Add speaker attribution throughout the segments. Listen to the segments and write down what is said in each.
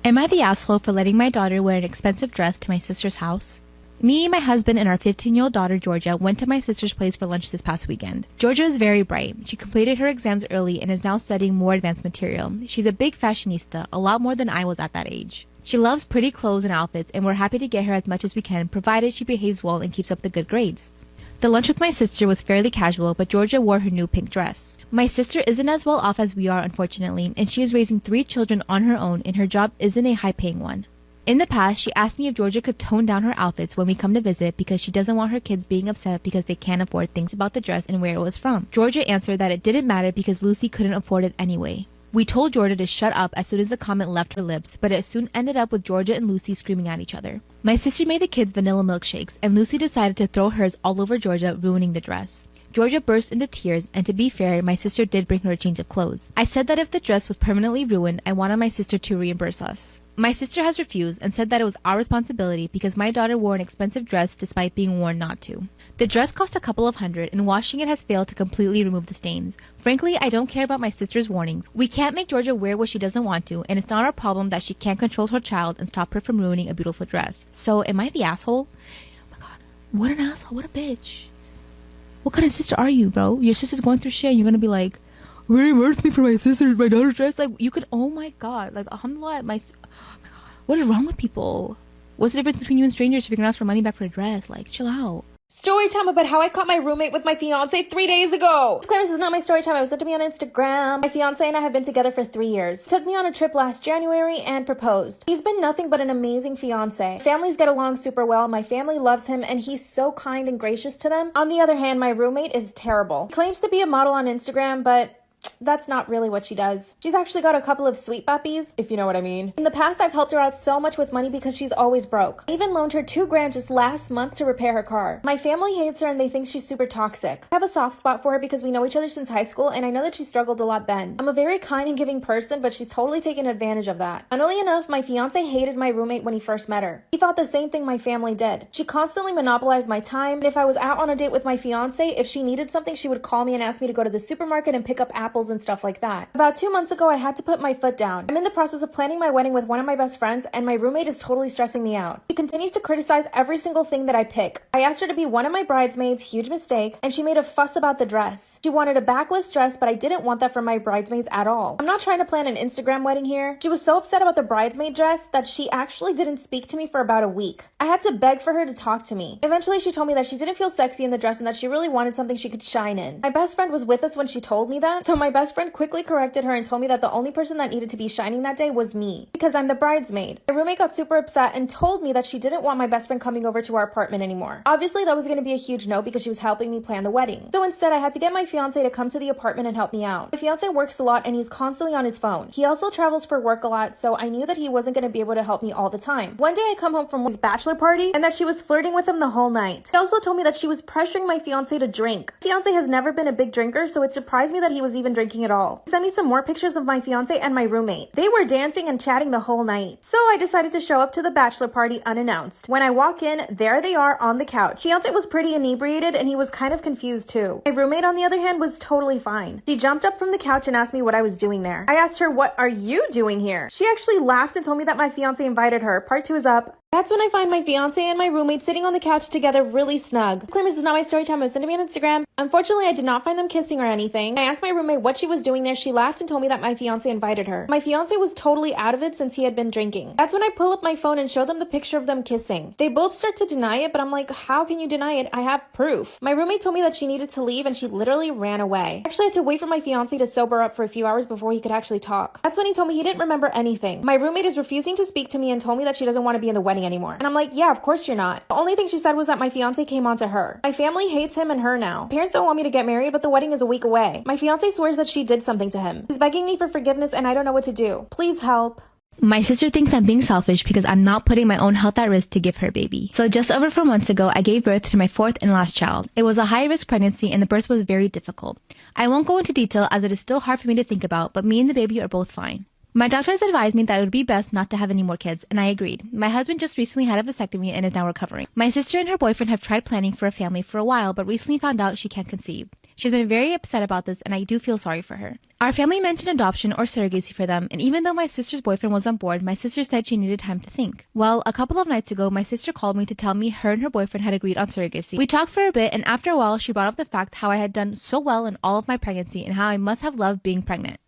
Speaker 1: Am I the asshole for letting my daughter wear an expensive dress to my sister's house? Me, my husband, and our 15-year-old daughter, Georgia, went to my sister's place for lunch this past weekend. Georgia is very bright. She completed her exams early and is now studying more advanced material. She's a big fashionista, a lot more than I was at that age. She loves pretty clothes and outfits, and we're happy to get her as much as we can, provided she behaves well and keeps up the good grades. The lunch with my sister was fairly casual, but Georgia wore her new pink dress. My sister isn't as well off as we are, unfortunately, and she is raising 3 children on her own, and her job isn't a high-paying one. In the past, she asked me if Georgia could tone down her outfits when we come to visit because she doesn't want her kids being upset because they can't afford things about the dress and where it was from. Georgia answered that it didn't matter because Lucy couldn't afford it anyway. We told Georgia to shut up as soon as the comment left her lips, but it soon ended up with Georgia and Lucy screaming at each other. My sister made the kids vanilla milkshakes, and Lucy decided to throw hers all over Georgia, ruining the dress. Georgia burst into tears, and to be fair, my sister did bring her a change of clothes. I said that if the dress was permanently ruined, I wanted my sister to reimburse us. My sister has refused and said that it was our responsibility because my daughter wore an expensive dress despite being warned not to. The dress cost a couple of $100 and washing it has failed to completely remove the stains. Frankly, I don't care about my sister's warnings. We can't make Georgia wear what she doesn't want to, and it's not our problem that she can't control her child and stop her from ruining a beautiful dress. So, am I the asshole? Oh my god, what an asshole, what a bitch. What kind of sister are you, bro? Your sister's going through shit and you're gonna be like, reimburse me for my daughter's dress? Like, you could, oh my god, like, alhamdulillah, what is wrong with people? What's the difference between you and strangers if you're gonna ask for money back for a dress? Like, chill out.
Speaker 2: Story time about how I caught my roommate with my fiance 3 days ago. Disclaimer, this is not my story time. It was sent to me on Instagram. My fiance and I have been together for 3 years. He took me on a trip last January and proposed. He's been nothing but an amazing fiance. Families get along super well. My family loves him and he's so kind and gracious to them. On the other hand, my roommate is terrible. He claims to be a model on Instagram, but that's not really what she does. She's actually got a couple of sweet puppies, if you know what I mean. In the past, I've helped her out so much with money because she's always broke. I even loaned her $2,000 just last month to repair her car. My family hates her and they think she's super toxic. I have a soft spot for her because we know each other since high school and I know that she struggled a lot then. I'm a very kind and giving person, but she's totally taken advantage of that. Funnily enough, my fiance hated my roommate when he first met her. He thought the same thing my family did. She constantly monopolized my time, and if I was out on a date with my fiance, if she needed something, she would call me and ask me to go to the supermarket and pick up apples and stuff like that. About 2 months ago, I had to put my foot down. I'm in the process of planning my wedding with one of my best friends, and my roommate is totally stressing me out. She continues to criticize every single thing that I pick. I asked her to be one of my bridesmaids, huge mistake, and she made a fuss about the dress. She wanted a backless dress, but I didn't want that for my bridesmaids at all. I'm not trying to plan an Instagram wedding here. She was so upset about the bridesmaid dress that she actually didn't speak to me for about a week. I had to beg for her to talk to me. Eventually, she told me that she didn't feel sexy in the dress and that she really wanted something she could shine in. My best friend was with us when she told me that, so my best friend quickly corrected her and told me that the only person that needed to be shining that day was me, because I'm the bridesmaid. My roommate got super upset and told me that she didn't want my best friend coming over to our apartment anymore. Obviously, that was going to be a huge no because she was helping me plan the wedding. So instead, I had to get my fiance to come to the apartment and help me out. My fiance works a lot and he's constantly on his phone. He also travels for work a lot, so I knew that he wasn't going to be able to help me all the time. One day, I come home from his bachelor party and that she was flirting with him the whole night. He also told me that she was pressuring my fiance to drink. My fiance has never been a big drinker, so it surprised me that he was even drinking at all. He sent me some more pictures of my fiance and my roommate. They were dancing and chatting the whole night. So I decided to show up to the bachelor party unannounced. When I walk in, there they are on the couch. Fiance was pretty inebriated and he was kind of confused too. My roommate, on the other hand, was totally fine. She jumped up from the couch and asked me what I was doing there. I asked her, "What are you doing here?" She actually laughed and told me that my fiance invited her. Part 2 is up. That's when I find my fiance and my roommate sitting on the couch together really snug. Disclaimer, this is not my story time. It was sent to me on Instagram. Unfortunately, I did not find them kissing or anything. I asked my roommate what she was doing there. She laughed and told me that my fiance invited her. My fiance was totally out of it since he had been drinking. That's when I pull up my phone and show them the picture of them kissing. They both start to deny it, but I'm like, how can you deny it? I have proof. My roommate told me that she needed to leave and she literally ran away. I actually had to wait for my fiance to sober up for a few hours before he could actually talk. That's when he told me he didn't remember anything. My roommate is refusing to speak to me and told me that she doesn't want to be in the wedding anymore. And I'm like, yeah, of course you're not. The only thing she said was that my fiance came on to her. My family hates him and her now. Parents don't want me to get married, but the wedding is a week away. My fiance swears that she did something to him. He's begging me for forgiveness and I don't know what to do. Please help.
Speaker 1: My sister thinks I'm being selfish because I'm not putting my own health at risk to give her a baby. So just over 4 months ago, I gave birth to my 4th and last child. It was a high-risk pregnancy and the birth was very difficult. I won't go into detail as it is still hard for me to think about, but me and the baby are both fine. My doctors advised me that it would be best not to have any more kids, and I agreed. My husband just recently had a vasectomy and is now recovering. My sister and her boyfriend have tried planning for a family for a while, but recently found out she can't conceive. She's been very upset about this, and I do feel sorry for her. Our family mentioned adoption or surrogacy for them, and even though my sister's boyfriend was on board, my sister said she needed time to think. Well, a couple of nights ago, my sister called me to tell me her and her boyfriend had agreed on surrogacy. We talked for a bit, and after a while, she brought up the fact how I had done so well in all of my pregnancy and how I must have loved being pregnant.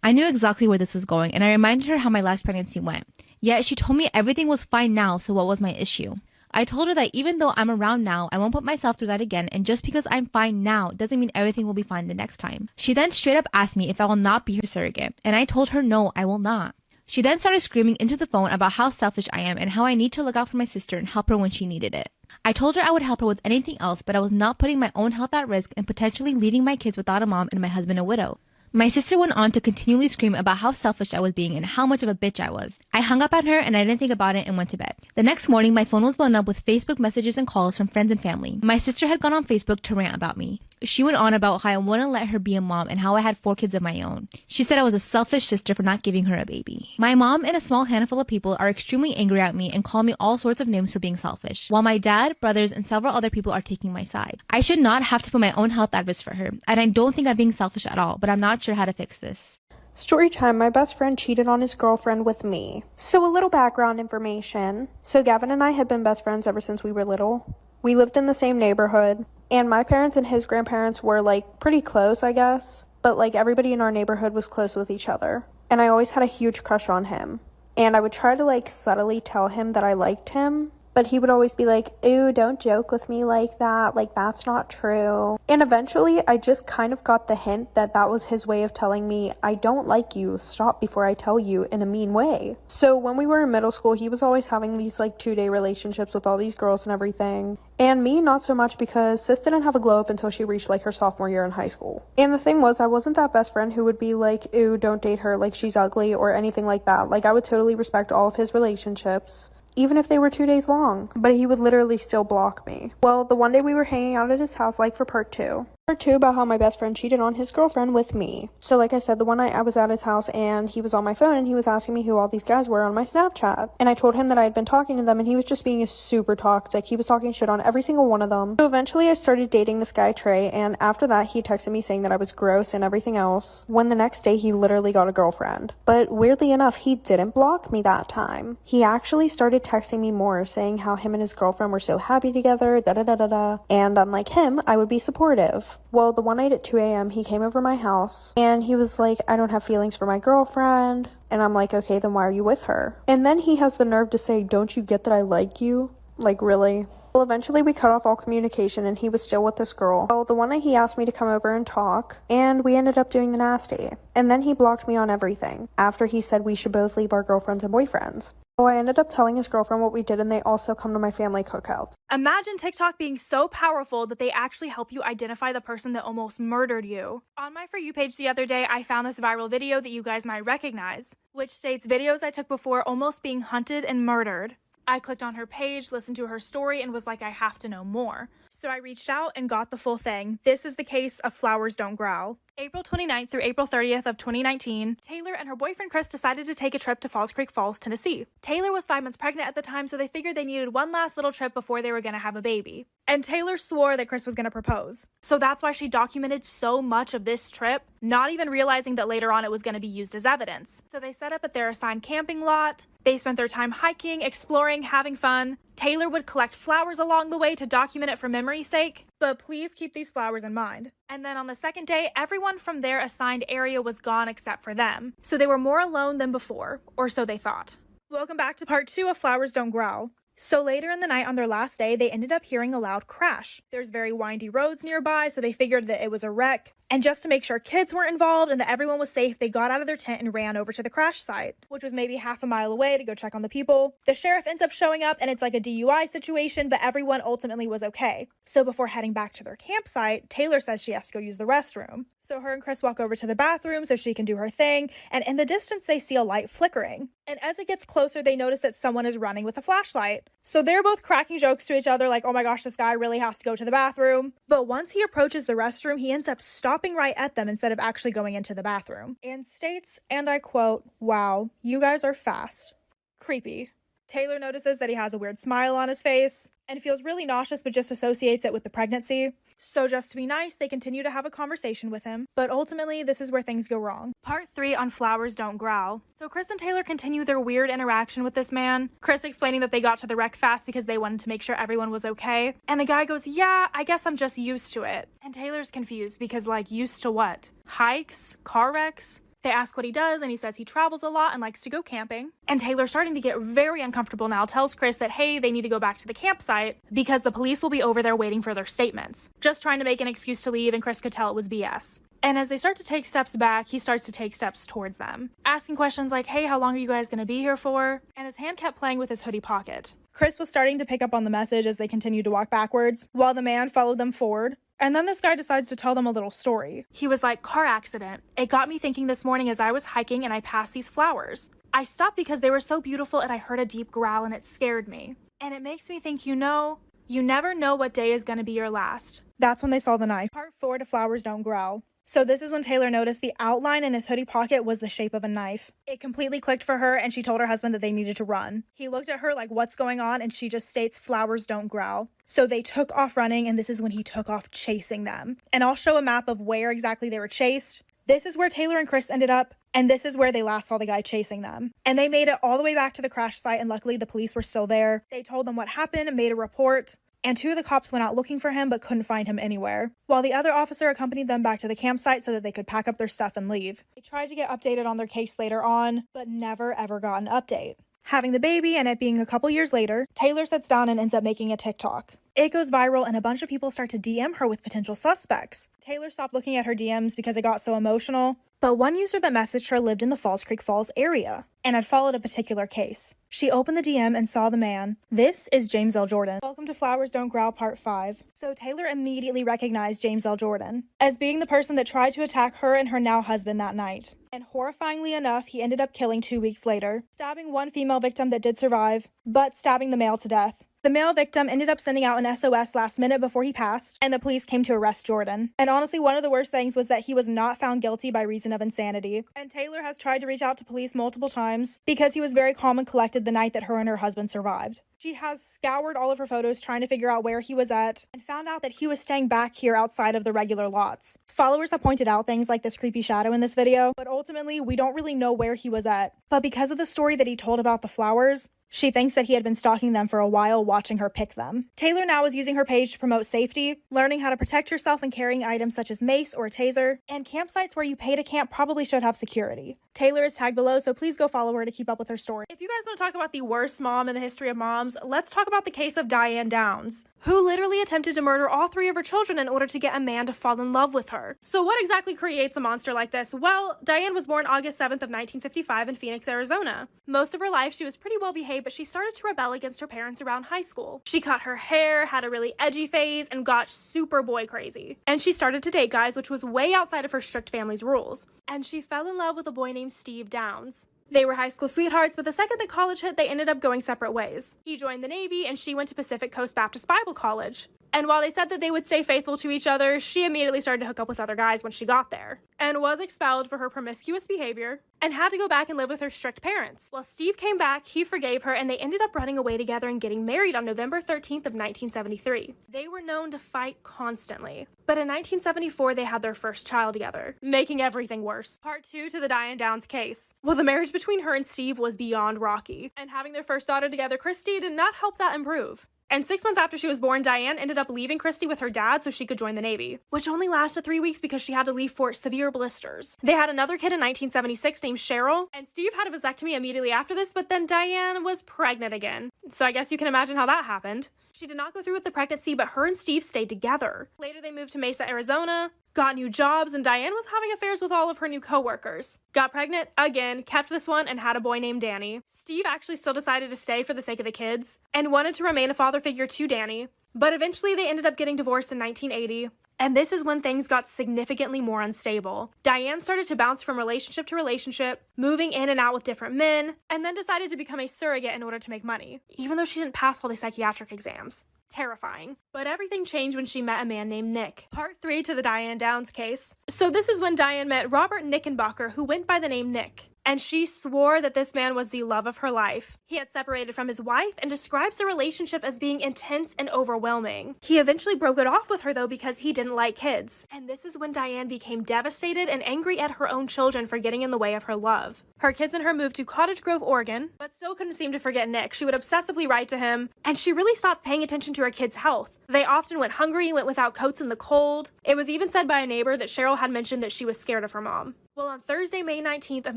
Speaker 1: I knew exactly where this was going, and I reminded her how my last pregnancy went. Yet she told me everything was fine now, so what was my issue? I told her that even though I'm around now, I won't put myself through that again, and just because I'm fine now doesn't mean everything will be fine the next time. She then straight up asked me if I will not be her surrogate, and I told her no, I will not. She then started screaming into the phone about how selfish I am and how I need to look out for my sister and help her when she needed it. I told her I would help her with anything else, but I was not putting my own health at risk and potentially leaving my kids without a mom and my husband a widow. My sister went on to continually scream about how selfish I was being and how much of a bitch I was. I hung up on her and I didn't think about it and went to bed. The next morning, my phone was blown up with Facebook messages and calls from friends and family. My sister had gone on Facebook to rant about me. She went on about how I wouldn't let her be a mom and how I had 4 kids of my own. She said I was a selfish sister for not giving her a baby. My mom and a small handful of people are extremely angry at me and call me all sorts of names for being selfish, while my dad, brothers, and several other people are taking my side. I should not have to put my own health at risk for her, and I don't think I'm being selfish at all, but I'm not sure how to fix this.
Speaker 3: Storytime, my best friend cheated on his girlfriend with me. So a little background information. So Gavin and I have been best friends ever since we were little. We lived in the same neighborhood, and my parents and his grandparents were pretty close, I guess. But everybody in our neighborhood was close with each other. And I always had a huge crush on him. And I would try to subtly tell him that I liked him. But he would always be like, "Ew, don't joke with me like that. That's not true." And eventually, I just kind of got the hint that that was his way of telling me, "I don't like you. Stop before I tell you," in a mean way. So when we were in middle school, he was always having these 2-day relationships with all these girls and everything. And me, not so much, because sis didn't have a glow up until she reached her sophomore year in high school. And the thing was, I wasn't that best friend who would be like, "Ew, don't date her. She's ugly," or anything like that. I would totally respect all of his relationships, even if they were 2 days long, but he would literally still block me. Well, the one day we were hanging out at his house for part 2. Part 2 about how my best friend cheated on his girlfriend with me. So like I said, the one night I was at his house and he was on my phone and he was asking me who all these guys were on my Snapchat. And I told him that I had been talking to them and he was just being super toxic. He was talking shit on every single one of them. So eventually I started dating this guy, Trey, and after that he texted me saying that I was gross and everything else, when the next day he literally got a girlfriend. But weirdly enough, he didn't block me that time. He actually started texting me more, saying how him and his girlfriend were so happy together, da-da-da-da-da. And unlike him, I would be supportive. Well, the one night at 2 a.m., he came over my house, and he was like, "I don't have feelings for my girlfriend." And I'm like, "Okay, then why are you with her?" And then he has the nerve to say, "Don't you get that I like you?" Really? Well, eventually we cut off all communication, and he was still with this girl. Well, the one night he asked me to come over and talk, and we ended up doing the nasty. And then he blocked me on everything, after he said we should both leave our girlfriends and boyfriends. Well, I ended up telling his girlfriend what we did, and they also come to my family cookouts.
Speaker 4: Imagine TikTok being so powerful that they actually help you identify the person that almost murdered you. On my For You page the other day, I found this viral video that you guys might recognize, which states videos I took before almost being hunted and murdered. I clicked on her page, listened to her story, and was like, I have to know more. So I reached out and got the full thing. This is the case of Flowers Don't Growl. April 29th through April 30th of 2019, Taylor and her boyfriend Chris decided to take a trip to Falls Creek Falls, Tennessee. Taylor was 5 months pregnant at the time, so they figured they needed one last little trip before they were going to have a baby. And Taylor swore that Chris was going to propose. So that's why she documented so much of this trip, not even realizing that later on it was going to be used as evidence. So they set up at their assigned camping lot. They spent their time hiking, exploring, having fun. Taylor would collect flowers along the way to document it for memory's sake, but please keep these flowers in mind. And then on the second day, everyone from their assigned area was gone except for them. So they were more alone than before, or so they thought. Welcome back to part 2 of Flowers Don't Growl. So later in the night on their last day, they ended up hearing a loud crash. There's very windy roads nearby, so they figured that it was a wreck. And just to make sure kids weren't involved and that everyone was safe, they got out of their tent and ran over to the crash site, which was maybe half a mile away, to go check on the people. The sheriff ends up showing up and it's like a DUI situation, but everyone ultimately was okay. So before heading back to their campsite, Taylor says she has to go use the restroom. So her and Chris walk over to the bathroom so she can do her thing, and in the distance they see a light flickering. And as it gets closer, they notice that someone is running with a flashlight. So they're both cracking jokes to each other like, oh my gosh, this guy really has to go to the bathroom. But once he approaches the restroom, he ends up stopping right at them instead of actually going into the bathroom. And states, and I quote, "Wow, you guys are fast." Creepy. Taylor notices that he has a weird smile on his face and feels really nauseous but just associates it with the pregnancy. So just to be nice, they continue to have a conversation with him, but ultimately this is where things go wrong. Part 3 on Flowers Don't Growl. So Chris and Taylor continue their weird interaction with this man. Chris explaining that they got to the wreck fast because they wanted to make sure everyone was okay. And the guy goes, yeah, I guess I'm just used to it. And Taylor's confused because like, used to what? Hikes? Car wrecks? They ask what he does, and he says he travels a lot and likes to go camping. And Taylor, starting to get very uncomfortable now, tells Chris that, hey, they need to go back to the campsite because the police will be over there waiting for their statements. Just trying to make an excuse to leave, and Chris could tell it was BS. And as they start to take steps back, he starts to take steps towards them, asking questions like, hey, how long are you guys going to be here for? And his hand kept playing with his hoodie pocket. Chris was starting to pick up on the message as they continued to walk backwards, while the man followed them forward. And then this guy decides to tell them a little story. He was like, car accident. It got me thinking this morning as I was hiking and I passed these flowers. I stopped because they were so beautiful and I heard a deep growl and it scared me. And it makes me think, you never know what day is going to be your last. That's when they saw the knife. Part 4 to Flowers Don't Growl. So this is when Taylor noticed the outline in his hoodie pocket was the shape of a knife. It completely clicked for her, and she told her husband that they needed to run. He looked at her like, what's going on? And she just states, flowers don't growl. So they took off running, and this is when he took off chasing them. And I'll show a map of where exactly they were chased. This is where Taylor and Chris ended up, and this is where they last saw the guy chasing them. And they made it all the way back to the crash site, and luckily the police were still there. They told them what happened and made a report. And 2 of the cops went out looking for him but couldn't find him anywhere, while the other officer accompanied them back to the campsite so that they could pack up their stuff and leave. They tried to get updated on their case later on, but never ever got an update. Having the baby and it being a couple years later, Taylor sits down and ends up making a TikTok. It goes viral and a bunch of people start to DM her with potential suspects. Taylor stopped looking at her DMs because it got so emotional, but one user that messaged her lived in the Falls Creek Falls area and had followed a particular case. She opened the DM and saw the man. This is James L. Jordan. Welcome to Flowers Don't Growl Part 5. So Taylor immediately recognized James L. Jordan as being the person that tried to attack her and her now husband that night. And horrifyingly enough, he ended up killing 2 weeks later, stabbing one female victim that did survive, but stabbing the male to death. The male victim ended up sending out an SOS last minute before he passed, and the police came to arrest Jordan. And honestly, one of the worst things was that he was not found guilty by reason of insanity. And Taylor has tried to reach out to police multiple times because he was very calm and collected the night that her and her husband survived. She has scoured all of her photos trying to figure out where he was at and found out that he was staying back here outside of the regular lots. Followers have pointed out things like this creepy shadow in this video, but ultimately we don't really know where he was at. But because of the story that he told about the flowers, she thinks that he had been stalking them for a while, watching her pick them. Taylor now is using her page to promote safety, learning how to protect yourself and carrying items such as mace or a taser, and campsites where you pay to camp probably should have security. Taylor is tagged below, so please go follow her to keep up with her story. If you guys want to talk about the worst mom in the history of moms, let's talk about the case of Diane Downs, who literally attempted to murder all 3 of her children in order to get a man to fall in love with her. So what exactly creates a monster like this? Well, Diane was born August 7th of 1955 in Phoenix, Arizona. Most of her life, she was pretty well behaved, but she started to rebel against her parents around high school. She cut her hair, had a really edgy phase, and got super boy crazy. And she started to date guys, which was way outside of her strict family's rules. And she fell in love with a boy named Steve Downs. They were high school sweethearts, but the second that college hit, they ended up going separate ways. He joined the Navy, and she went to Pacific Coast Baptist Bible College. And while they said that they would stay faithful to each other, she immediately started to hook up with other guys when she got there, and was expelled for her promiscuous behavior, and had to go back and live with her strict parents. While Steve came back, he forgave her, and they ended up running away together and getting married on November 13th of 1973. They were known to fight constantly, but in 1974 they had their first child together, making everything worse. Part 2 to the Diane Downs case. Well, the marriage between her and Steve was beyond rocky, and having their first daughter together, Christy, did not help that improve. And 6 months after she was born, Diane ended up leaving Christy with her dad so she could join the Navy, which only lasted 3 weeks because she had to leave for severe blisters. They had another kid in 1976 named Cheryl, and Steve had a vasectomy immediately after this, but then Diane was pregnant again. So I guess you can imagine how that happened. She did not go through with the pregnancy, but her and Steve stayed together. Later, they moved to Mesa, Arizona, got new jobs, and Diane was having affairs with all of her new coworkers. Got pregnant again, kept this one, and had a boy named Danny. Steve actually still decided to stay for the sake of the kids, and wanted to remain a father figure to Danny, but eventually they ended up getting divorced in 1980. And this is when things got significantly more unstable. Diane started to bounce from relationship to relationship, moving in and out with different men, and then decided to become a surrogate in order to make money, even though she didn't pass all the psychiatric exams. Terrifying. But everything changed when she met a man named Nick. Part 3 to the Diane Downs case. So this is when Diane met Robert Knickenbocker, who went by the name Nick. and she swore that this man was the love of her life. He had separated from his wife and describes the relationship as being intense and overwhelming. He eventually broke it off with her though because he didn't like kids. And this is when Diane became devastated and angry at her own children for getting in the way of her love. Her kids and her moved to Cottage Grove, Oregon, but still couldn't seem to forget Nick. She would obsessively write to him, and she really stopped paying attention to her kids' health. They often went hungry, went without coats in the cold. It was even said by a neighbor that Cheryl had mentioned that she was scared of her mom. Well, on Thursday, May 19th of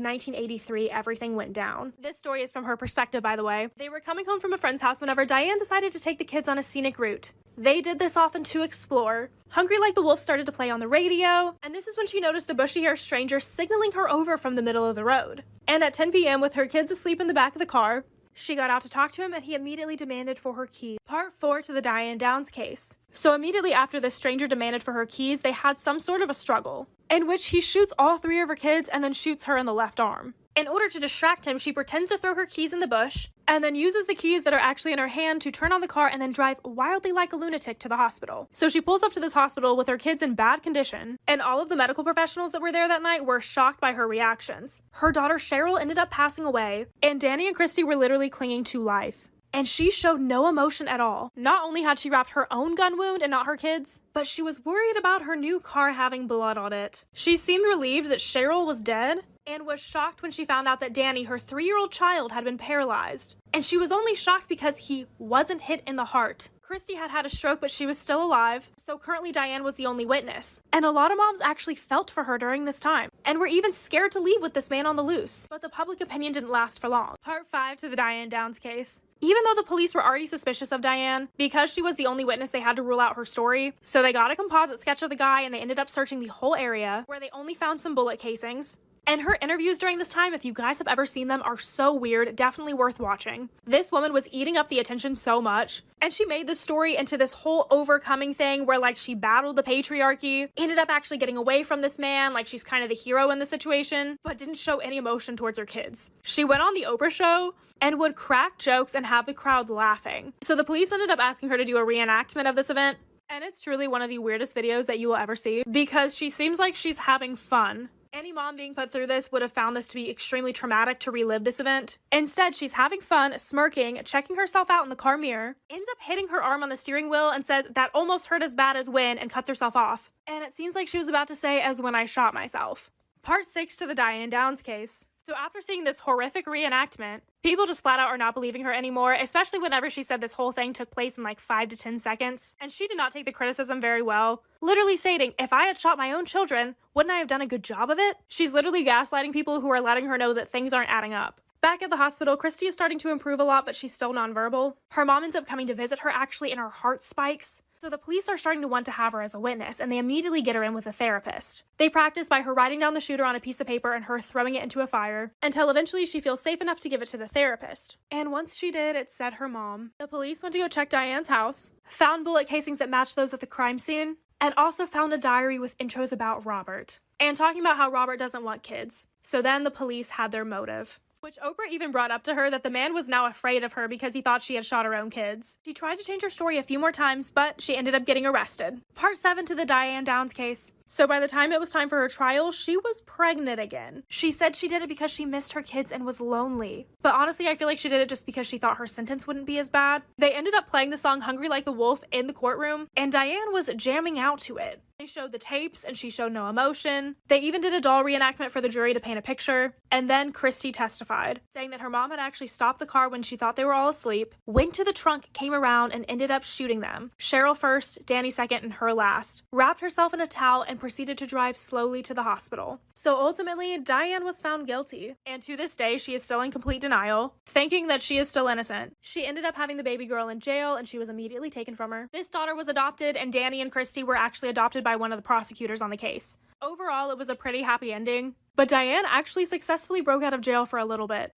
Speaker 4: 1983, everything went down. This story is from her perspective, by the way. They were coming home from a friend's house whenever Diane decided to take the kids on a scenic route. They did this often to explore. Hungry Like the Wolf started to play on the radio, and this is when she noticed a bushy-haired stranger signaling her over from the middle of the road. And at 10 p.m., with her kids asleep in the back of the car, she got out to talk to him, and he immediately demanded for her keys. Part 4 to the Diane Downs case. So immediately after the stranger demanded for her keys, they had some sort of a struggle, in which he shoots all 3 of her kids and then shoots her in the left arm. In order to distract him, she pretends to throw her keys in the bush, and then uses the keys that are actually in her hand to turn on the car and then drive wildly like a lunatic to the hospital. So she pulls up to this hospital with her kids in bad condition, and all of the medical professionals that were there that night were shocked by her reactions. Her daughter Cheryl ended up passing away, and Danny and Christy were literally clinging to life. And she showed no emotion at all. Not only had she wrapped her own gun wound and not her kids', but she was worried about her new car having blood on it. She seemed relieved that Cheryl was dead, and was shocked when she found out that Danny, her 3-year-old child, had been paralyzed. And she was only shocked because he wasn't hit in the heart. Christy had had a stroke, but she was still alive, so currently Diane was the only witness. And a lot of moms actually felt for her during this time, and were even scared to leave with this man on the loose. But the public opinion didn't last for long. Part 5 to the Diane Downs case. Even though the police were already suspicious of Diane, because she was the only witness, they had to rule out her story. So they got a composite sketch of the guy, and they ended up searching the whole area, where they only found some bullet casings. And her interviews during this time, if you guys have ever seen them, are so weird, definitely worth watching. This woman was eating up the attention so much, and she made this story into this whole overcoming thing where like she battled the patriarchy, ended up actually getting away from this man, like she's kind of the hero in the situation, but didn't show any emotion towards her kids. She went on the Oprah show and would crack jokes and have the crowd laughing. So the police ended up asking her to do a reenactment of this event, and it's truly one of the weirdest videos that you will ever see because she seems like she's having fun. Any mom being put through this would have found this to be extremely traumatic to relive this event. Instead, she's having fun, smirking, checking herself out in the car mirror, ends up hitting her arm on the steering wheel and says, "That almost hurt as bad as when," and cuts herself off. And it seems like she was about to say, "as when I shot myself." Part 6 to the Diane Downs case. So after seeing this horrific reenactment, people just flat out are not believing her anymore, especially whenever she said this whole thing took place in like 5 to 10 seconds. And she did not take the criticism very well, literally stating, "If I had shot my own children, wouldn't I have done a good job of it?" She's literally gaslighting people who are letting her know that things aren't adding up. Back at the hospital, Christy is starting to improve a lot, but she's still nonverbal. Her mom ends up coming to visit her actually, and her heart spikes. So the police are starting to want to have her as a witness, and they immediately get her in with a therapist. They practice by her writing down the shooter on a piece of paper and her throwing it into a fire, until eventually she feels safe enough to give it to the therapist. And once she did, it said her mom. The police went to go check Diane's house, found bullet casings that matched those at the crime scene, and also found a diary with intros about Robert, and talking about how Robert doesn't want kids. So then the police had their motive. Which Oprah even brought up to her that the man was now afraid of her because he thought she had shot her own kids. She tried to change her story a few more times, but she ended up getting arrested. Part 7 to the Diane Downs case. So by the time it was time for her trial, she was pregnant again. She said she did it because she missed her kids and was lonely. But honestly, I feel like she did it just because she thought her sentence wouldn't be as bad. They ended up playing the song "Hungry Like the Wolf" in the courtroom, and Diane was jamming out to it. They showed the tapes, and she showed no emotion. They even did a doll reenactment for the jury to paint a picture. And then Christy testified, saying that her mom had actually stopped the car when she thought they were all asleep, went to the trunk, came around, and ended up shooting them. Cheryl first, Danny second, and her last. Wrapped herself in a towel and proceeded to drive slowly to the hospital. So ultimately, Diane was found guilty. And to this day, she is still in complete denial, thinking that she is still innocent. She ended up having the baby girl in jail, and she was immediately taken from her. This daughter was adopted, and Danny and Christy were actually adopted by one of the prosecutors on the case. Overall, it was a pretty happy ending, but Diane actually successfully broke out of jail for a little bit.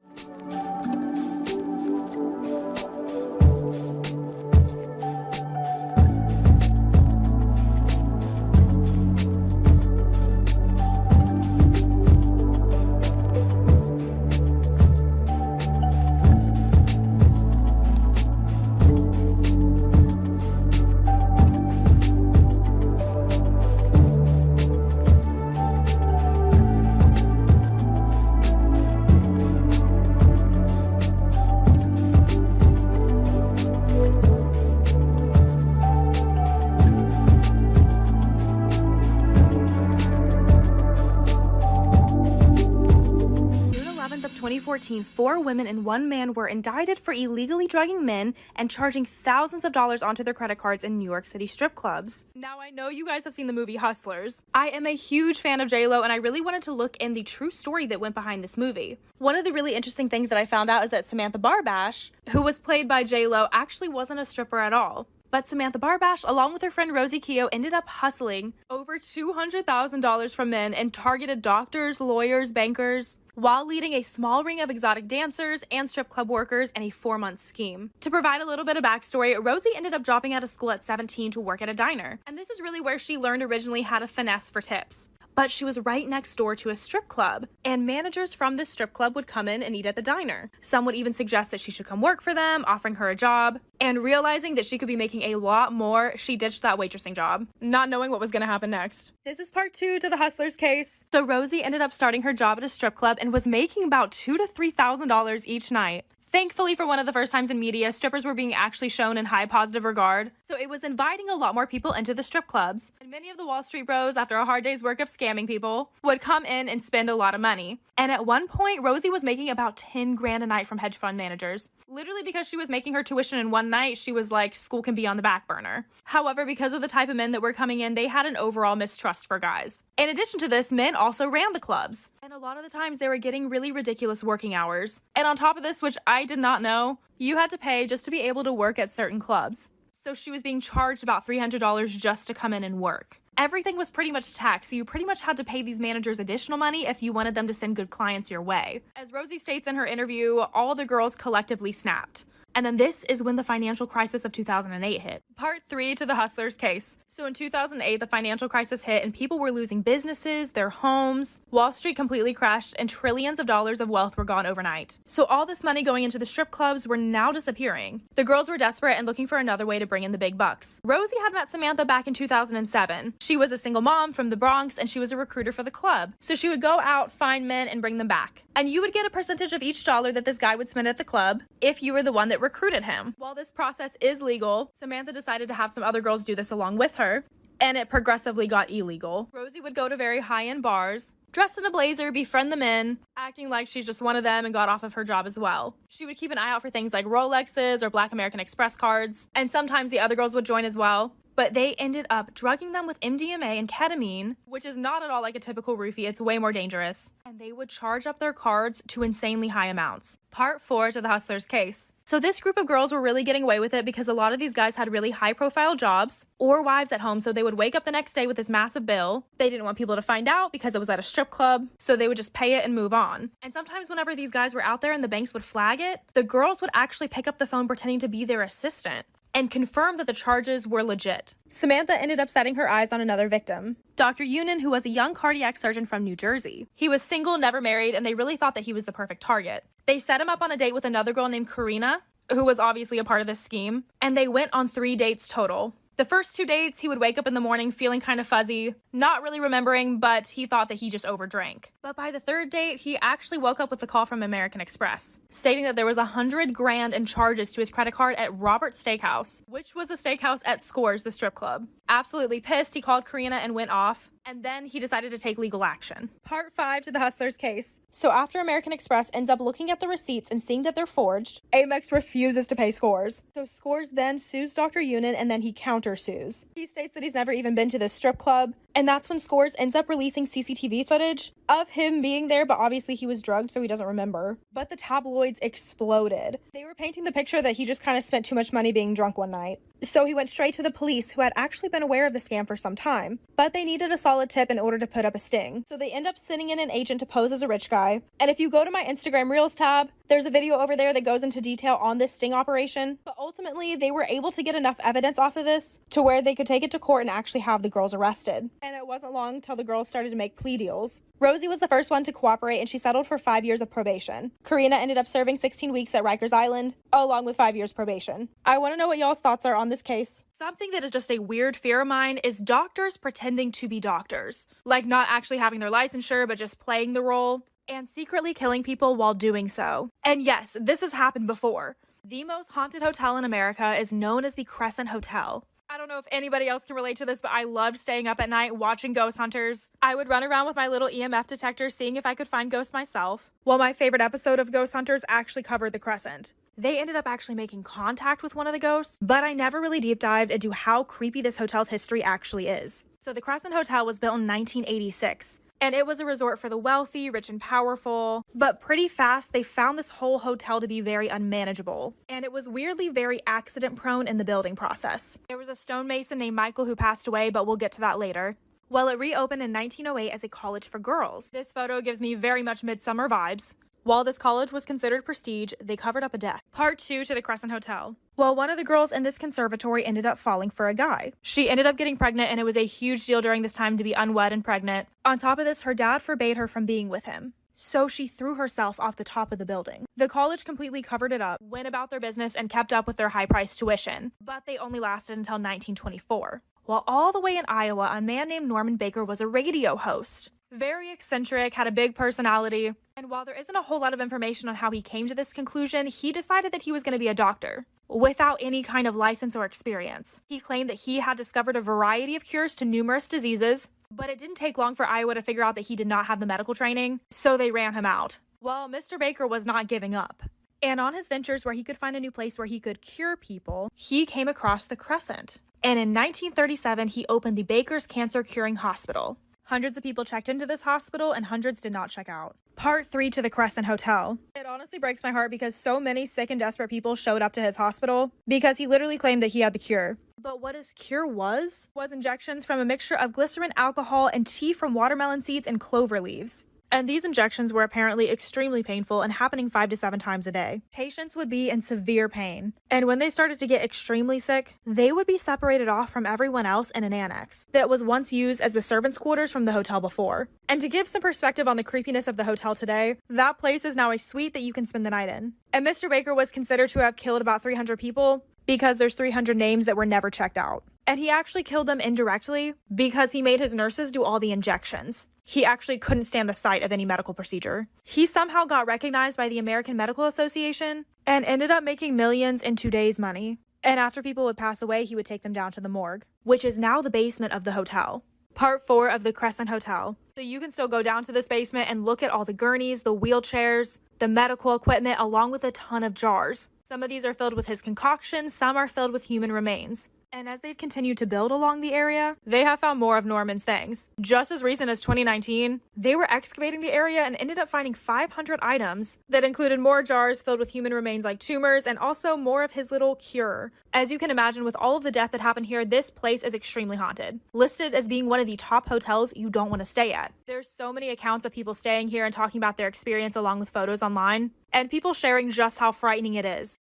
Speaker 4: 2014, 4 women and 1 man were indicted for illegally drugging men and charging thousands of dollars onto their credit cards in New York City strip clubs. Now, I know you guys have seen the movie Hustlers. I am a huge fan of J-Lo, and I really wanted to look in the true story that went behind this movie. One of the really interesting things that I found out is that Samantha Barbash, who was played by J-Lo, actually wasn't a stripper at all. But Samantha Barbash, along with her friend Rosie Keough, ended up hustling over $200,000 from men and targeted doctors, lawyers, bankers, while leading a small ring of exotic dancers and strip club workers in a 4-month scheme. To provide a little bit of backstory, Rosie ended up dropping out of school at 17 to work at a diner. And this is really where she learned originally how to finesse for tips. But she was right next door to a strip club, and managers from this strip club would come in and eat at the diner. Some would even suggest that she should come work for them, offering her a job. And realizing that she could be making a lot more, she ditched that waitressing job, not knowing what was going to happen next. This is part 2 to the Hustlers case. So Rosie ended up starting her job at a strip club and was making about $2,000 to $3,000 each night. Thankfully, for one of the first times in media, strippers were being actually shown in high positive regard, so it was inviting a lot more people into the strip clubs. And many of the Wall Street bros, after a hard day's work of scamming people, would come in and spend a lot of money. And at one point, Rosie was making about 10 grand a night from hedge fund managers. Literally because she was making her tuition in one night, she was like, school can be on the back burner. However, because of the type of men that were coming in, they had an overall mistrust for guys. In addition to this, men also ran the clubs. And a lot of the times they were getting really ridiculous working hours. And on top of this, which I did not know, you had to pay just to be able to work at certain clubs. So she was being charged about $300 just to come in and work. Everything was pretty much taxed, so you pretty much had to pay these managers additional money if you wanted them to send good clients your way. As Rosie states in her interview, all the girls collectively snapped. And then this is when the financial crisis of 2008 hit. Part 3 to the Hustlers case. So in 2008, the financial crisis hit and people were losing businesses, their homes. Wall Street completely crashed and trillions of dollars of wealth were gone overnight. So all this money going into the strip clubs were now disappearing. The girls were desperate and looking for another way to bring in the big bucks. Rosie had met Samantha back in 2007. She was a single mom from the Bronx and she was a recruiter for the club. So she would go out, find men, and bring them back. And you would get a percentage of each dollar that this guy would spend at the club if you were the one that recruited him. While this process is legal, Samantha decided to have some other girls do this along with her, and it progressively got illegal. Rosie would go to very high-end bars, dressed in a blazer, befriend the men, acting like she's just one of them and got off of her job as well. She would keep an eye out for things like Rolexes or Black American Express cards, and sometimes the other girls would join as well. But they ended up drugging them with MDMA and ketamine, which is not at all like a typical roofie, it's way more dangerous. And they would charge up their cards to insanely high amounts. Part 4 to the Hustlers case. So this group of girls were really getting away with it because a lot of these guys had really high profile jobs or wives at home, so they would wake up the next day with this massive bill. They didn't want people to find out because it was at a strip club, so they would just pay it and move on. And sometimes whenever these guys were out there and the banks would flag it, the girls would actually pick up the phone pretending to be their assistant and confirm that the charges were legit. Samantha ended up setting her eyes on another victim, Dr. Yunin, who was a young cardiac surgeon from New Jersey. He was single, never married, and they really thought that he was the perfect target. They set him up on a date with another girl named Karina, who was obviously a part of this scheme, and they went on 3 dates total. The first 2 dates, he would wake up in the morning feeling kind of fuzzy, not really remembering, but he thought that he just overdrank. But by the 3rd date, he actually woke up with a call from American Express, stating that there was $100 grand in charges to his credit card at Robert's Steakhouse, which was a steakhouse at Scores, the strip club. Absolutely pissed, he called Karina and went off. And then he decided to take legal action. Part 5 to the Hustlers case. So after American Express ends up looking at the receipts and seeing that they're forged, Amex refuses to pay Scores. So Scores then sues Dr. Yunin and then he countersues. He states that he's never even been to this strip club. And that's when Scores ends up releasing CCTV footage of him being there, but obviously he was drugged, so he doesn't remember. But the tabloids exploded. They were painting the picture that he just kind of spent too much money being drunk one night. So he went straight to the police, who had actually been aware of the scam for some time. But they needed a solid tip in order to put up a sting. So they end up sending in an agent to pose as a rich guy. And if you go to my Instagram Reels tab, there's a video over there that goes into detail on this sting operation. But ultimately, they were able to get enough evidence off of this to where they could take it to court and actually have the girls arrested. And it wasn't long till the girls started to make plea deals. Rosie was the first one to cooperate and she settled for 5 years of probation. Karina ended up serving 16 weeks at Rikers Island, along with 5 years probation. I want to know what y'all's thoughts are on this case. Something that is just a weird fear of mine is doctors pretending to be doctors. Like not actually having their licensure, but just playing the role and secretly killing people while doing so. And yes, this has happened before. The most haunted hotel in America is known as the Crescent Hotel. I don't know if anybody else can relate to this, but I loved staying up at night watching ghost hunters. I would run around with my little EMF detector seeing if I could find ghosts myself. Well, my favorite episode of Ghost Hunters actually covered the Crescent. They ended up actually making contact with one of the ghosts, but I never really deep dived into how creepy this hotel's history actually is. So the Crescent Hotel was built in 1986. And it was a resort for the wealthy, rich, and powerful. But pretty fast, they found this whole hotel to be very unmanageable. And it was weirdly very accident prone in the building process. There was a stonemason named Michael who passed away, but we'll get to that later. Well, it reopened in 1908 as a college for girls. This photo gives me very much midsummer vibes. While this college was considered prestige, they covered up a death. Part 2 to the Crescent Hotel. Well, one of the girls in this conservatory ended up falling for a guy. She ended up getting pregnant, and it was a huge deal during this time to be unwed and pregnant. On top of this, her dad forbade her from being with him. So she threw herself off the top of the building. The college completely covered it up, went about their business, and kept up with their high-priced tuition. But they only lasted until 1924. While all the way in Iowa, a man named Norman Baker was a radio host. Very eccentric, had a big personality, and while there isn't a whole lot of information on how he came to this conclusion, he decided that he was going to be a doctor, without any kind of license or experience. He claimed that he had discovered a variety of cures to numerous diseases, but it didn't take long for Iowa to figure out that he did not have the medical training, so they ran him out. Well, Mr. Baker was not giving up. And on his ventures where he could find a new place where he could cure people, he came across the Crescent. And in 1937, he opened the Baker's Cancer Curing Hospital. Hundreds of people checked into this hospital and hundreds did not check out. Part 3 to the Crescent Hotel. It honestly breaks my heart because so many sick and desperate people showed up to his hospital because he literally claimed that he had the cure. But what his cure was injections from a mixture of glycerin, alcohol, and tea from watermelon seeds and clover leaves. And these injections were apparently extremely painful and happening 5 to 7 times a day. Patients would be in severe pain. And when they started to get extremely sick, they would be separated off from everyone else in an annex that was once used as the servants' quarters from the hotel before. And to give some perspective on the creepiness of the hotel today, that place is now a suite that you can spend the night in. And Mr. Baker was considered to have killed about 300 people because there's 300 names that were never checked out. And he actually killed them indirectly because he made his nurses do all the injections. He actually couldn't stand the sight of any medical procedure. He somehow got recognized by the American Medical Association and ended up making millions in today's money. And after people would pass away, he would take them down to the morgue, which is now the basement of the hotel. Part 4 of the Crescent Hotel. So you can still go down to this basement and look at all the gurneys, the wheelchairs, the medical equipment, along with a ton of jars. Some of these are filled with his concoction, some are filled with human remains. And as they've continued to build along the area, they have found more of Norman's things. Just as recent as 2019, they were excavating the area and ended up finding 500 items that included more jars filled with human remains like tumors and also more of his little cure. As you can imagine, with all of the death that happened here, this place is extremely haunted. Listed as being one of the top hotels you don't want to stay at. There's so many accounts of people staying here and talking about their experience along with photos online, and people sharing just how frightening it is.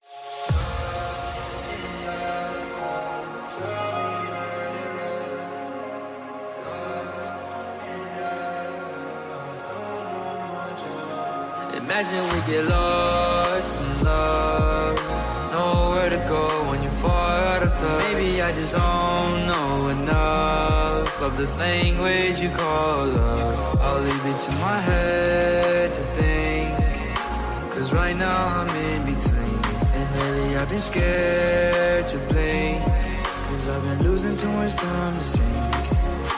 Speaker 5: Imagine we get lost in love, nowhere to go when you fall out of touch. Maybe I just don't know enough of this language you call love. I'll leave it to my head to think, cause right now I'm in between. And lately I've been scared to blink, cause I've been losing too much time to sing.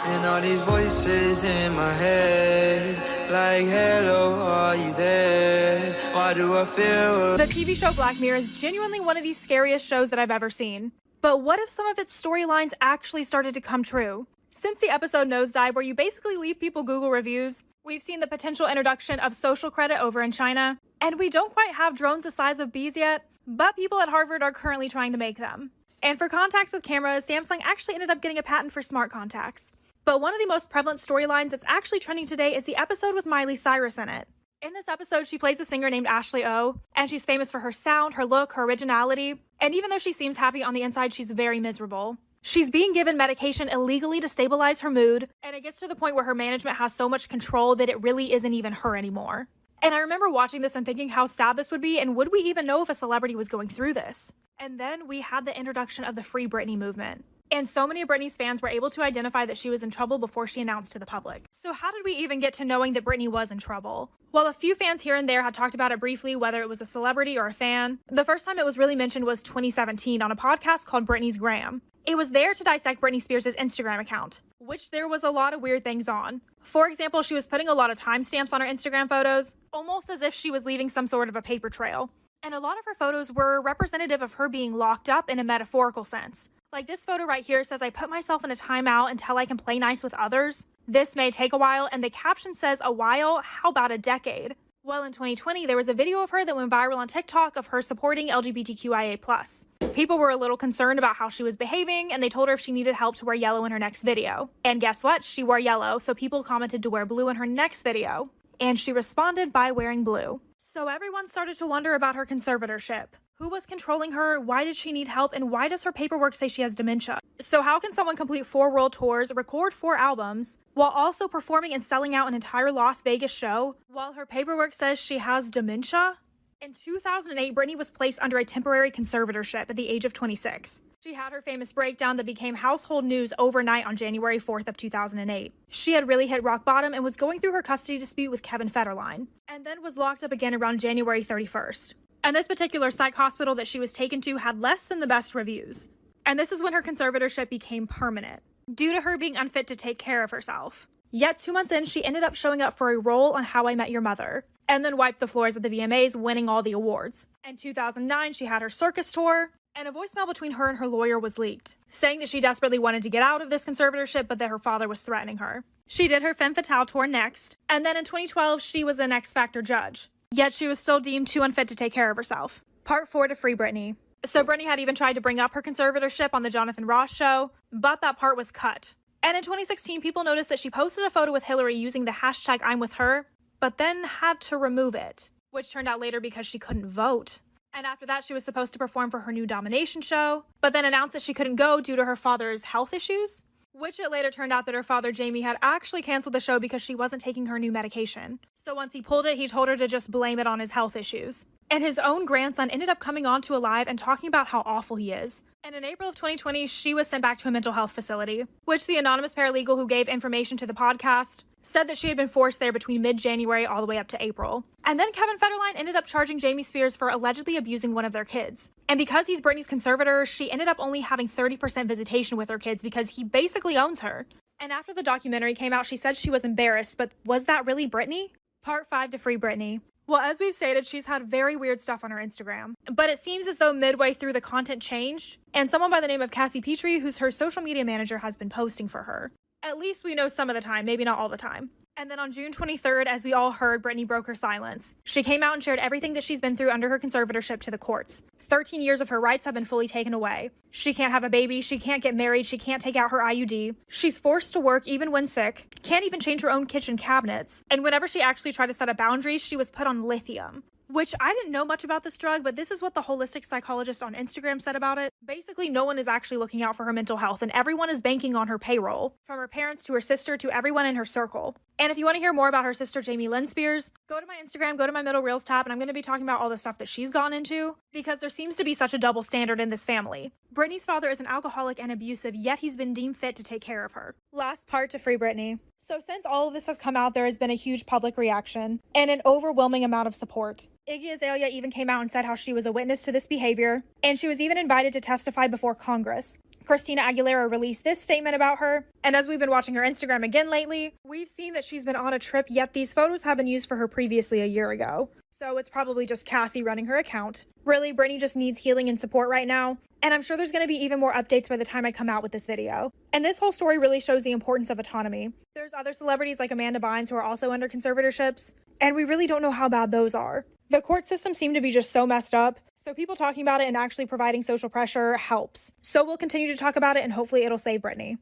Speaker 5: And all these voices in my head, like, hello, are you there? Why do I feel...
Speaker 4: The TV show Black Mirror is genuinely one of the scariest shows that I've ever seen. But what if some of its storylines actually started to come true? Since the episode Nosedive, where you basically leave people Google reviews, we've seen the potential introduction of social credit over in China, and we don't quite have drones the size of bees yet, but people at Harvard are currently trying to make them. And for contacts with cameras, Samsung actually ended up getting a patent for smart contacts. But one of the most prevalent storylines that's actually trending today is the episode with Miley Cyrus in it. In this episode, she plays a singer named Ashley O, and she's famous for her sound, her look, her originality, and even though she seems happy on the inside, she's very miserable. She's being given medication illegally to stabilize her mood, and it gets to the point where her management has so much control that it really isn't even her anymore. And I remember watching this and thinking how sad this would be, and would we even know if a celebrity was going through this? And then we had the introduction of the Free Britney movement. And so many of Britney's fans were able to identify that she was in trouble before she announced to the public. So how did we even get to knowing that Britney was in trouble? Well, a few fans here and there had talked about it briefly, whether it was a celebrity or a fan. The first time it was really mentioned was 2017 on a podcast called Britney's Gram. It was there to dissect Britney Spears' Instagram account, which there was a lot of weird things on. For example, she was putting a lot of timestamps on her Instagram photos, almost as if she was leaving some sort of a paper trail. And a lot of her photos were representative of her being locked up in a metaphorical sense. Like this photo right here says, "I put myself in a timeout until I can play nice with others. This may take a while," and the caption says, "A while? How about a decade?" Well, in 2020, there was a video of her that went viral on TikTok of her supporting LGBTQIA+. People were a little concerned about how she was behaving, and they told her if she needed help to wear yellow in her next video. And guess what? She wore yellow, so people commented to wear blue in her next video. And she responded by wearing blue. So everyone started to wonder about her conservatorship. Who was controlling her? Why did she need help? And why does her paperwork say she has dementia? So how can someone complete 4 world tours, record 4 albums, while also performing and selling out an entire Las Vegas show, while her paperwork says she has dementia? In 2008, Britney was placed under a temporary conservatorship at the age of 26. She had her famous breakdown that became household news overnight on January 4th of 2008. She had really hit rock bottom and was going through her custody dispute with Kevin Federline, and then was locked up again around January 31st. And this particular psych hospital that she was taken to had less than the best reviews. And this is when her conservatorship became permanent, due to her being unfit to take care of herself. Yet 2 months in, she ended up showing up for a role on How I Met Your Mother, and then wiped the floors at the VMAs, winning all the awards. In 2009, she had her circus tour, and a voicemail between her and her lawyer was leaked, saying that she desperately wanted to get out of this conservatorship, but that her father was threatening her. She did her Femme Fatale tour next, and then in 2012, she was an X Factor judge. Yet she was still deemed too unfit to take care of herself. Part 4 to free Britney. So Britney had even tried to bring up her conservatorship on the Jonathan Ross show, but that part was cut. And in 2016, people noticed that she posted a photo with Hillary using the hashtag I'm with her, but then had to remove it, which turned out later because she couldn't vote. And after that, she was supposed to perform for her new Domination show, but then announced that she couldn't go due to her father's health issues, which it later turned out that her father, Jamie, had actually canceled the show because she wasn't taking her new medication. So once he pulled it, he told her to just blame it on his health issues. And his own grandson ended up coming on to Alive and talking about how awful he is. And in April of 2020, she was sent back to a mental health facility, which the anonymous paralegal who gave information to the podcast said that she had been forced there between mid-January all the way up to April. And then Kevin Federline ended up charging Jamie Spears for allegedly abusing one of their kids. And because he's Britney's conservator, she ended up only having 30% visitation with her kids because he basically owns her. And after the documentary came out, she said she was embarrassed, but was that really Britney? Part 5 to free Britney. Well, as we've stated, she's had very weird stuff on her Instagram, but it seems as though midway through the content changed, and someone by the name of Cassie Petrie, who's her social media manager, has been posting for her. At least we know some of the time, maybe not all the time. And then on June 23rd, as we all heard, Britney broke her silence. She came out and shared everything that she's been through under her conservatorship to the courts. 13 years of her rights have been fully taken away. She can't have a baby, she can't get married, she can't take out her IUD. She's forced to work even when sick, can't even change her own kitchen cabinets. And whenever she actually tried to set up boundaries, she was put on lithium. Which I didn't know much about this drug, but this is what the holistic psychologist on Instagram said about it. Basically, no one is actually looking out for her mental health, and everyone is banking on her payroll, from her parents to her sister to everyone in her circle. And if you want to hear more about her sister, Jamie Lynn Spears, go to my Instagram, go to my Middle Reels tab, and I'm going to be talking about all the stuff that she's gone into, because there seems to be such a double standard in this family. Britney's father is an alcoholic and abusive, yet he's been deemed fit to take care of her. Last part to free Britney. So since all of this has come out, there has been a huge public reaction and an overwhelming amount of support. Iggy Azalea even came out and said how she was a witness to this behavior, and she was even invited to testify before Congress. Christina Aguilera released this statement about her, and as we've been watching her Instagram again lately, we've seen that she's been on a trip, yet these photos have been used for her previously a year ago. So it's probably just Cassie running her account. Really, Britney just needs healing and support right now, and I'm sure there's going to be even more updates by the time I come out with this video. And this whole story really shows the importance of autonomy. There's other celebrities like Amanda Bynes who are also under conservatorships, and we really don't know how bad those are. The court system seemed to be just so messed up, so people talking about it and actually providing social pressure helps. So we'll continue to talk about it, and hopefully it'll save Britney.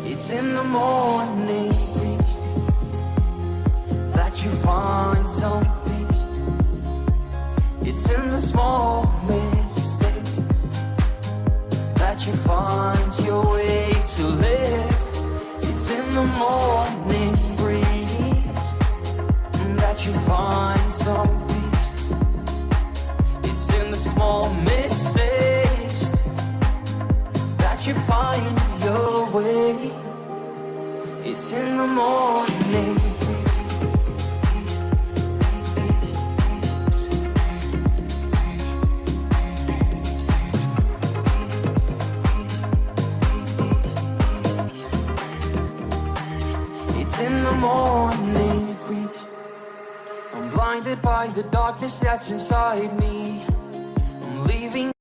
Speaker 5: It's in the morning that you find some peace. It's in the small mistake that you find your way to live. It's in the morning breeze that you find some peace. It's in the small mistakes that you find your way. It's in the morning. It's in the morning breeze. I'm blinded by the darkness that's inside me. I'm leaving.